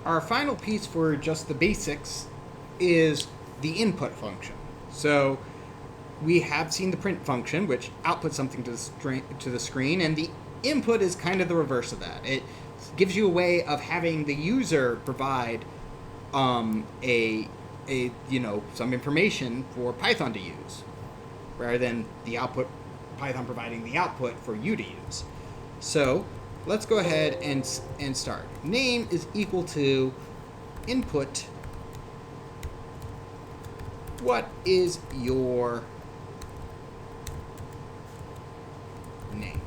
our final piece for just the basics is the input function. So we have seen the print function, which outputs something to the screen, and the input is kind of the reverse of that. It gives you a way of having the user provide some information for Python to use, rather than the output Python providing the output for you to use. So let's go ahead and start. Name is equal to input. What is your name?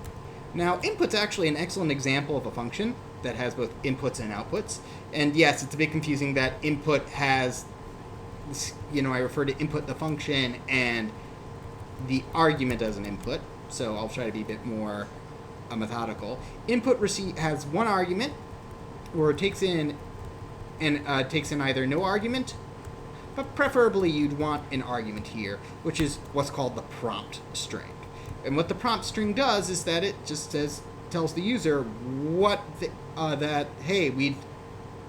Now, input's actually an excellent example of a function that has both inputs and outputs. And yes, it's a bit confusing that input has, I refer to input the function and the argument as an input. So I'll try to be a bit more methodical. Input has one argument, or it takes in either no argument, but preferably you'd want an argument here, which is what's called the prompt string. And what the prompt string does is that it just tells the user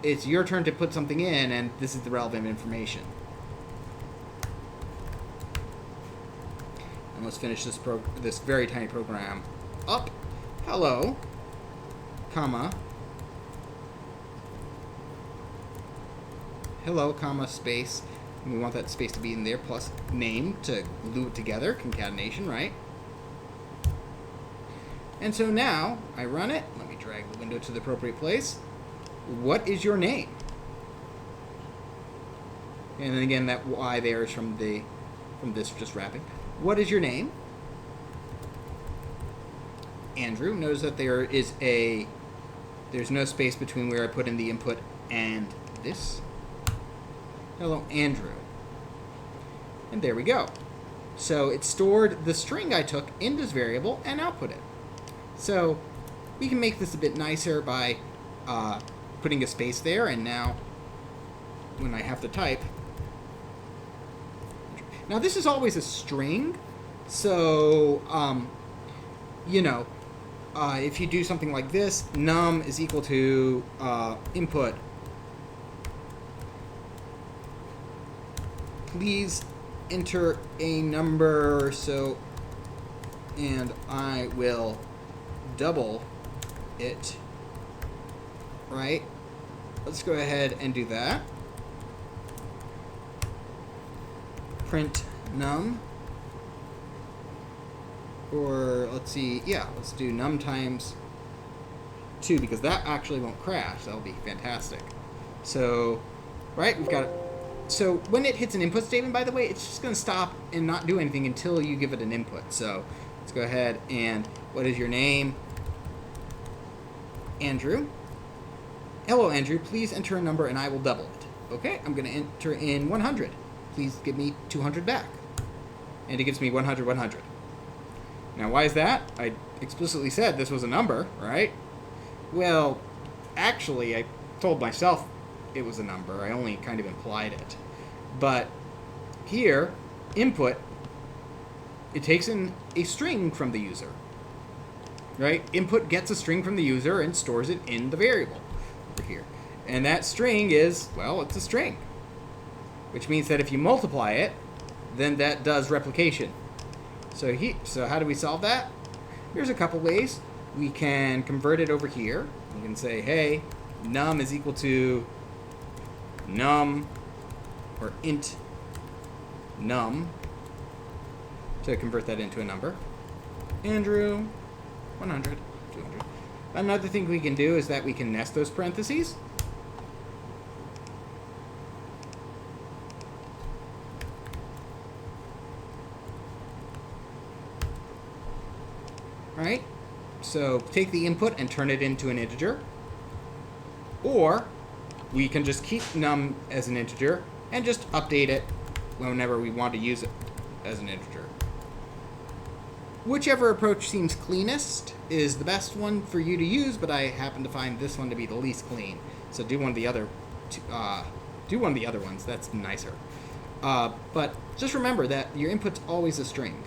it's your turn to put something in, and this is the relevant information. And let's finish this very tiny program up. Hello, comma, space. And we want that space to be in there, plus name to glue it together, concatenation, right? And so now I run it. Let me drag the window to the appropriate place. What is your name? And then again, that Y there is from this just wrapping. What is your name? Andrew. Notice that there's no space between where I put in the input and this. Hello, Andrew. And there we go. So it stored the string I took in this variable and output it. So we can make this a bit nicer by putting a space there, and now when I have to type... Now this is always a string, so, if you do something like this, num is equal to input. Please enter a number, and I will double it, right? Let's go ahead and do that. Print num, or let's do num times 2, because that actually won't crash. That'll be fantastic. So, right, we've got it. So when it hits an input statement, by the way, it's just going to stop and not do anything until you give it an input. So let's go ahead and, what is your name? Andrew. Hello, Andrew. Please enter a number and I will double it. Okay, I'm going to enter in 100. Please give me 200 back. And it gives me 100, 100. Now, why is that? I explicitly said this was a number, right? Well, actually, I told myself it was a number. I only kind of implied it. But here, input, it takes in a string from the user. Right? Input gets a string from the user and stores it in the variable over here. And that string is, well, it's a string. Which means that if you multiply it, then that does replication. So how do we solve that? Here's a couple ways. We can convert it over here. We can say, hey, num is equal to num, or int num, to convert that into a number. Andrew, 100, 200. Another thing we can do is that we can nest those parentheses. Right? So take the input and turn it into an integer. Or we can just keep num as an integer and just update it whenever we want to use it as an integer. Whichever approach seems cleanest is the best one for you to use, but I happen to find this one to be the least clean. So do one of the other ones. That's nicer. But just remember that your input's always a string.